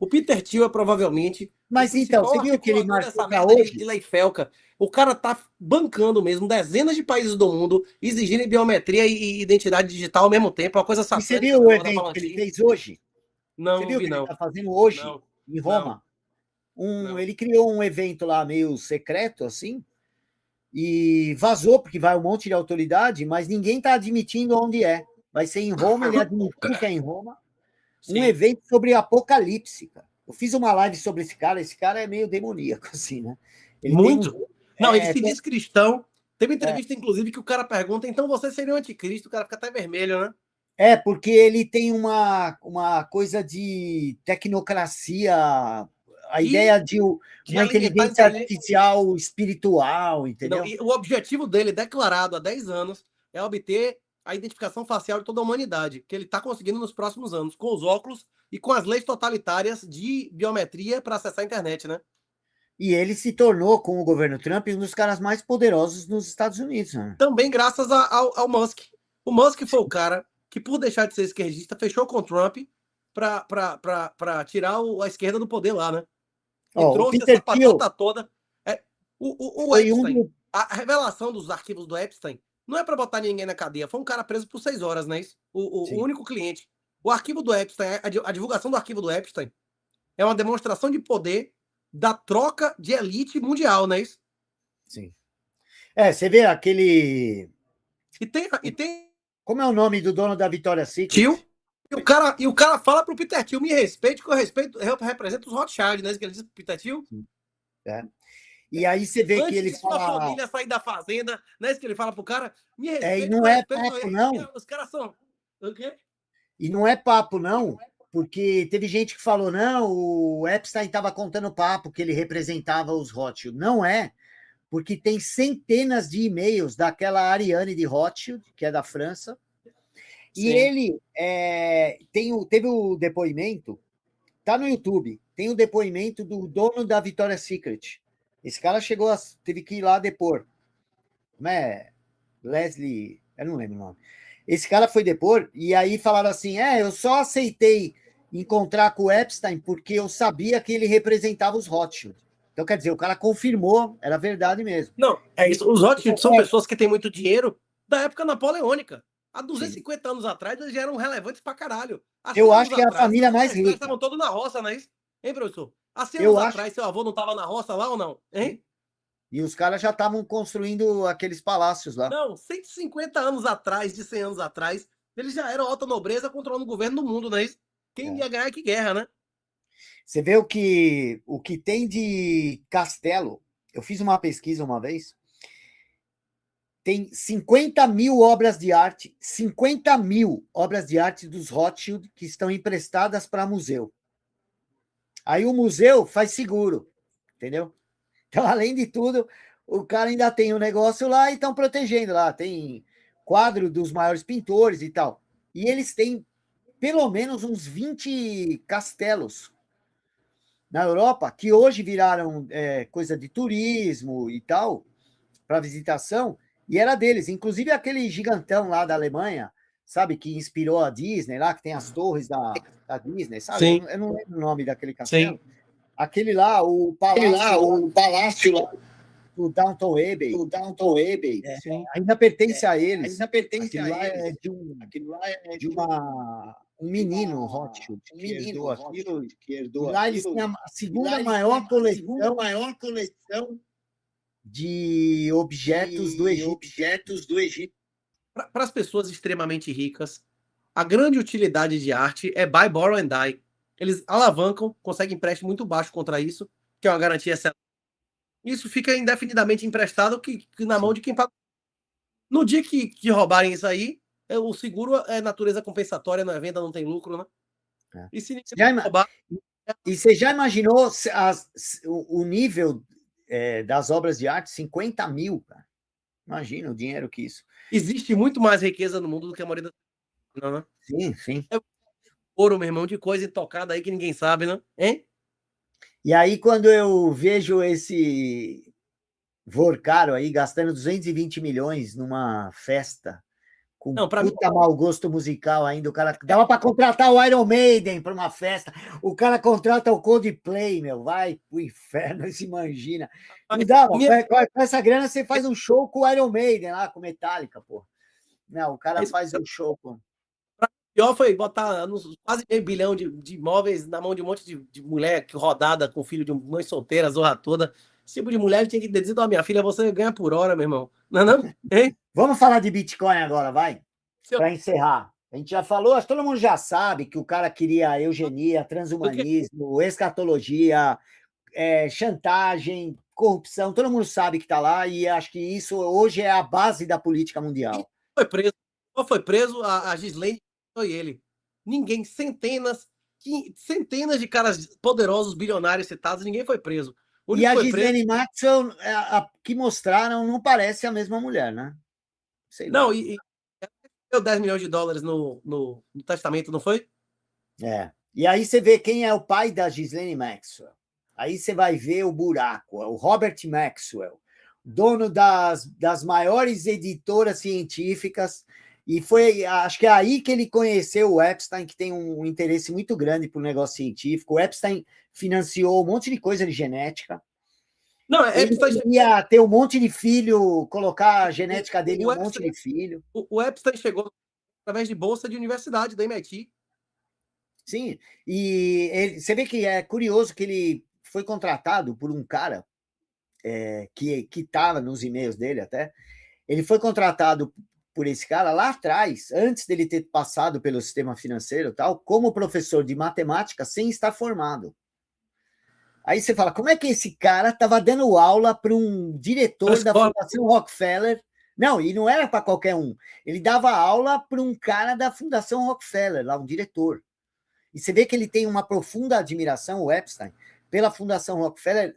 O Peter Thiel é provavelmente Mas o então, você principal viu que ele articulador dessa marcou para merda de hoje? lei Felca. O cara tá bancando mesmo dezenas de países do mundo, exigindo biometria e identidade digital ao mesmo tempo. É uma coisa E você satânica viu da o porra da evento que ele Palantir. fez hoje? Você Não viu o vi, que ele não. está fazendo hoje, Não, em não, Roma? não. Ele criou um evento lá meio secreto, assim, e vazou, porque vai um monte de autoridade, mas ninguém está admitindo onde é. Vai ser em Roma, ele admitiu que é em Roma. Um Sim. evento sobre apocalipse, cara. Eu fiz uma live sobre esse cara é meio demoníaco, assim, né? Ele tem uns. Muito. Não, ele se diz cristão. Teve uma entrevista, inclusive, que o cara pergunta: então você seria um anticristo? O cara fica até vermelho, né? Porque ele tem uma coisa de tecnocracia, a E ideia de de uma alimentar a inteligência inteligência. artificial espiritual, Não, entendeu? e o objetivo dele, declarado há 10 anos, é obter a identificação facial de toda a humanidade, que ele está conseguindo nos próximos anos, com os óculos e com as leis totalitárias de biometria para acessar a internet, né? E ele se tornou, com o governo Trump, um dos caras mais poderosos nos Estados Unidos, né? Também graças ao Musk. O Musk foi o cara que, por deixar de ser esquerdista, fechou com o Trump para tirar a esquerda do poder lá, né? E O trouxe Peter essa Thiel patota toda. O foi um Epstein, dos. a revelação dos arquivos do Epstein não é para botar ninguém na cadeia. Foi um cara preso por 6 horas, não é isso? O Sim, único cliente. O arquivo do Epstein, a divulgação do arquivo do Epstein é uma demonstração de poder da troca de elite mundial, não é isso? sim. Você vê aquele. E tem Como é o nome do dono da Victoria's Secret? tio. E o cara fala pro Peter Thiel, me respeite, que eu represento os Rothschild, né? Que ele diz pro Peter Thiel. É. E aí você vê que Antes ele de sua fala. família sair da fazenda, não é isso que ele fala pro cara? Me E respeite, que não eu é respeito papo, ele. não. Os caras são. O quê? E não é papo, não. Porque teve gente que falou, não, o Epstein estava contando papo, que ele representava os Rothschild. Não é, porque tem centenas de e-mails daquela Ariane de Rothschild, que é da França, e Sim. ele teve o depoimento, tá no YouTube, tem o depoimento do dono da Victoria's Secret. Esse cara teve que ir lá depor. Né? Leslie, eu não lembro o nome. Esse cara foi depor, e aí falaram assim: eu só aceitei encontrar com o Epstein porque eu sabia que ele representava os Rothschild. Então, quer dizer, o cara confirmou, era verdade mesmo. Não, é isso. Os Rothschild são pessoas que têm muito dinheiro da época napoleônica. Há Sim. 250 anos atrás, eles já eram relevantes pra caralho. Há 100 Eu anos acho que é a atrás, família seus mais ancestrais rica. estavam todos na roça, não é isso? Hein, professor? Há 100 anos Eu acho. atrás, seu avô não estava na roça lá ou não? Hein? E os caras já estavam construindo aqueles palácios lá. Não, 150 anos atrás, de 100 anos atrás, eles já eram alta nobreza controlando o governo do mundo, não é isso? Quem É. ia ganhar que guerra, né? Você vê o que tem de castelo. Eu fiz uma pesquisa uma vez. Tem 50 mil obras de arte, 50 mil obras de arte dos Rothschild que estão emprestadas para museu. Aí o museu faz seguro, entendeu? Então, além de tudo, o cara ainda tem um negócio lá e estão protegendo lá. Tem quadro dos maiores pintores e tal. E eles têm pelo menos uns 20 castelos na Europa, que hoje viraram coisa de turismo e tal, para visitação, e era deles. Inclusive aquele gigantão lá da Alemanha, sabe, que inspirou a Disney lá, que tem as torres da Disney, sabe? Sim, Eu não lembro o nome daquele sim. castelo. Aquele lá, O palácio lá do Downton Abbey, do Downton Abbey Sim. ainda pertence a eles. ainda pertence Aquilo a lá é eles. Aquilo lá é de um menino Rothschild um que menino herdou aquilo. Rothschild que E herdou lá eles têm aquilo. a E lá segunda eles têm maior a segunda coleção maior coleção de objetos do de Egito. objetos do Egito. Para as pessoas extremamente ricas, a grande utilidade de arte é buy, borrow and die. Eles alavancam, conseguem empréstimo muito baixo contra isso, que é uma garantia excelente. Isso fica indefinidamente emprestado na mão Sim. de quem paga. No dia que roubarem isso aí, o seguro é natureza compensatória, não é venda, não tem lucro, né? É. E se ninguém Já ima- roubar, E você já imaginou o nível das obras de arte? 50 mil, cara. Imagina o dinheiro que isso. existe muito mais riqueza no mundo do que a maioria das pessoas, não, né? Sim, sim. É ouro, meu irmão, de coisa intocada aí que ninguém sabe, né? Hein? E aí, quando eu vejo esse Vorcaro aí gastando 220 milhões numa festa com Não, pra mim, puta mau gosto musical ainda. O cara dava para contratar o Iron Maiden para uma festa. O cara contrata o Coldplay, meu. Vai pro inferno, se imagina. Não dava. Com essa grana você faz um show com o Iron Maiden lá, com Metallica, pô. Não, o cara faz um show com. pior foi botar quase meio bilhão de imóveis na mão de um monte de mulher rodada com filho de mãe solteira, zorra toda. Esse tipo de mulher tinha que dizer, ó, minha filha, você ganha por hora, meu irmão. Não é não? Hein? Vamos falar de Bitcoin agora, vai? Seu- Para encerrar. A gente já falou, acho que todo mundo já sabe que o cara queria eugenia, transhumanismo, escatologia, chantagem, corrupção, todo mundo sabe que está lá, e acho que isso hoje é a base da política mundial. Foi preso. Só foi preso a Ghislaine foi ele. Ninguém, centenas de caras poderosos, bilionários citados, ninguém foi preso. O E único a que foi preso. Ghislaine Maxwell, a que mostraram, não parece a mesma mulher, né? Sei lá. Não, e deu 10 milhões de dólares no testamento, não foi? E aí você vê quem é o pai da Ghislaine Maxwell. Aí você vai ver o buraco, o Robert Maxwell, dono das maiores editoras científicas, e foi, acho que é aí que ele conheceu o Epstein, que tem um interesse muito grande por negócio científico. O Epstein financiou um monte de coisa de genética. Não, Ele ia ter um monte de filho, colocar a genética dele em um monte de filho. O Epstein chegou através de bolsa de universidade da MIT. Sim, e você vê que é curioso que ele foi contratado por um cara que estava nos e-mails dele até. Ele foi contratado por esse cara lá atrás, antes dele ter passado pelo sistema financeiro e tal, como professor de matemática sem estar formado. Aí você fala, como é que esse cara estava dando aula para um diretor da Fundação Rockefeller? Não, e não era para qualquer um. Ele dava aula para um cara da Fundação Rockefeller, lá, um diretor. E você vê que ele tem uma profunda admiração, o Epstein, pela Fundação Rockefeller,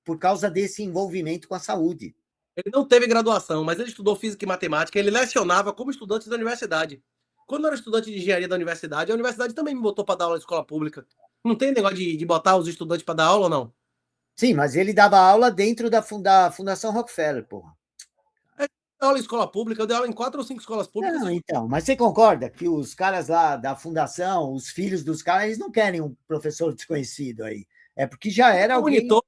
por causa desse envolvimento com a saúde. Ele não teve graduação, mas ele estudou física e matemática, ele lecionava como estudante da universidade. Quando eu era estudante de engenharia da universidade, a universidade também me botou para dar aula em escola pública. Não tem negócio de botar os estudantes para dar aula ou não? Sim, mas ele dava aula dentro da Fundação Rockefeller, porra. Aula em escola pública, eu dei aula em 4 ou 5 escolas públicas. Não, então, mas você concorda que os caras lá da fundação, os filhos dos caras, eles não querem um professor desconhecido aí. É porque já era alguém. Monitor.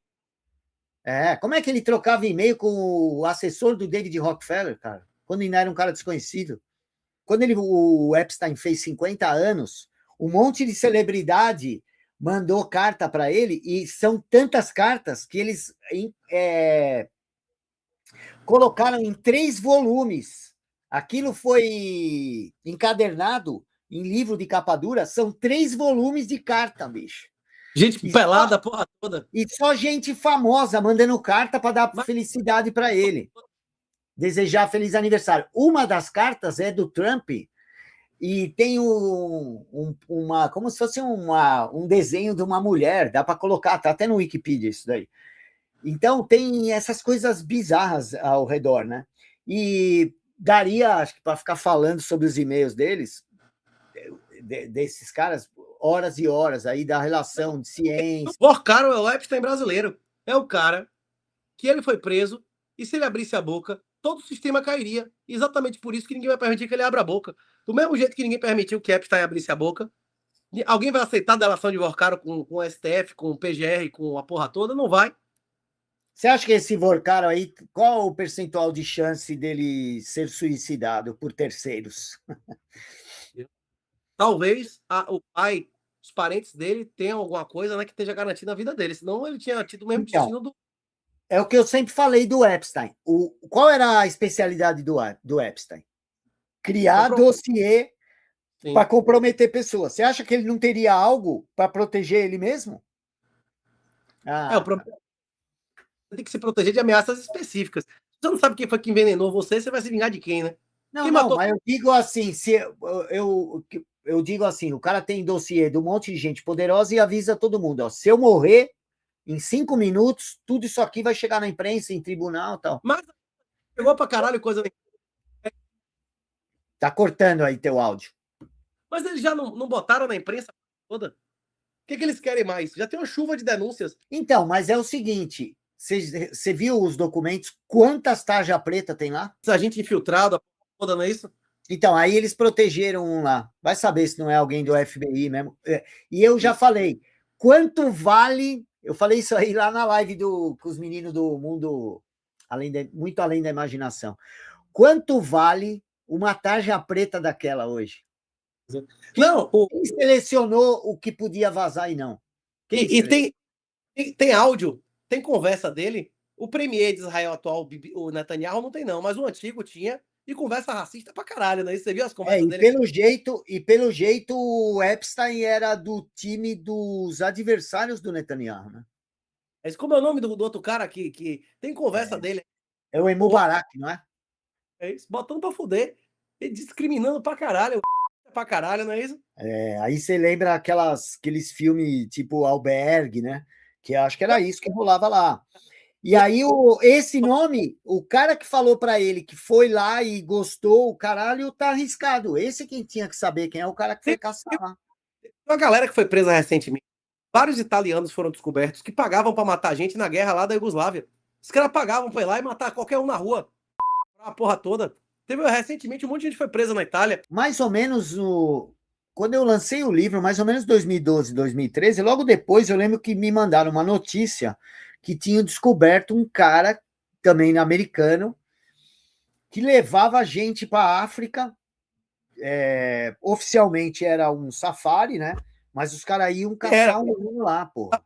Como é que ele trocava e-mail com o assessor do David Rockefeller, cara? Quando ainda era um cara desconhecido. Quando o Epstein fez 50 anos, um monte de celebridade mandou carta para ele, e são tantas cartas que eles colocaram em 3 volumes. Aquilo foi encadernado em livro de capa dura, são 3 volumes de carta, bicho. Gente pelada, porra toda. E só gente famosa mandando carta para dar felicidade para ele. Desejar feliz aniversário. Uma das cartas é do Trump e tem uma, como se fosse um desenho de uma mulher, dá para colocar, tá até no Wikipedia isso daí. Então tem essas coisas bizarras ao redor, né? E daria, acho que para ficar falando sobre os e-mails deles, desses caras, horas e horas aí da relação de ciência. O cara é o Epstein brasileiro. É o cara que ele foi preso e se ele abrisse a boca, todo o sistema cairia. Exatamente por isso que ninguém vai permitir que ele abra a boca. Do mesmo jeito que ninguém permitiu que Epstein abrisse a boca, alguém vai aceitar a delação de Vorcaro com o STF, com o PGR, com a porra toda? Não vai. Você acha que esse Vorcaro aí, qual o percentual de chance dele ser suicidado por terceiros? Talvez o pai, os parentes dele tenham alguma coisa, né, que esteja garantida a vida dele. Senão ele tinha tido o mesmo destino do... É o que eu sempre falei do Epstein. Qual era a especialidade do Epstein? Criar dossiê para comprometer pessoas. Você acha que ele não teria algo para proteger ele mesmo? O problema tem que se proteger de ameaças específicas. Você não sabe quem foi que envenenou você, você vai se vingar de quem, né? Não, mas eu digo assim, eu digo assim, o cara tem dossiê de um monte de gente poderosa e avisa todo mundo, ó, se eu morrer em 5 minutos, tudo isso aqui vai chegar na imprensa, em tribunal e tal. Mas chegou pra caralho coisa... Tá cortando aí teu áudio. Mas eles já não botaram na imprensa toda? O que eles querem mais? Já tem uma chuva de denúncias. Então, mas é o seguinte, você viu os documentos? Quantas tarja preta tem lá? Essa gente infiltrada, toda, não é isso? Então, aí eles protegeram um lá. Vai saber se não é alguém do FBI mesmo. E eu já falei, quanto vale... Eu falei isso aí lá na live com os meninos do mundo, muito além da imaginação. Quanto vale uma tarja preta daquela hoje? Não, Quem selecionou o que podia vazar e não? e tem áudio, tem conversa dele. O premier de Israel atual, o Netanyahu, não tem não, mas o antigo tinha, e conversa racista pra caralho, né? Você viu as conversas E dele? pelo jeito o Epstein era do time dos adversários do Netanyahu, né? Mas como é o nome do outro cara que tem conversa dele? É o Mubarak, não é? É isso, botando pra fuder. E discriminando pra caralho. Pra caralho, não é isso? Aí você lembra aqueles filmes tipo Albergue, né? Que acho que era isso que rolava lá. E aí, esse nome, o cara que falou para ele que foi lá e gostou, o caralho, tá arriscado. Esse é quem tinha que saber quem é o cara que foi caçar lá. Uma galera que foi presa recentemente. Vários italianos foram descobertos que pagavam pra matar gente na guerra lá da Iugoslávia. Os caras pagavam pra ir lá e matar qualquer um na rua. A porra toda. Teve recentemente um monte de gente foi presa na Itália. Mais ou menos quando eu lancei o livro, mais ou menos 2012, 2013, logo depois eu lembro que me mandaram uma notícia que tinham descoberto um cara, também americano, que levava gente para a África. Oficialmente era um safari, né? Mas os caras iam caçar um lá, porra.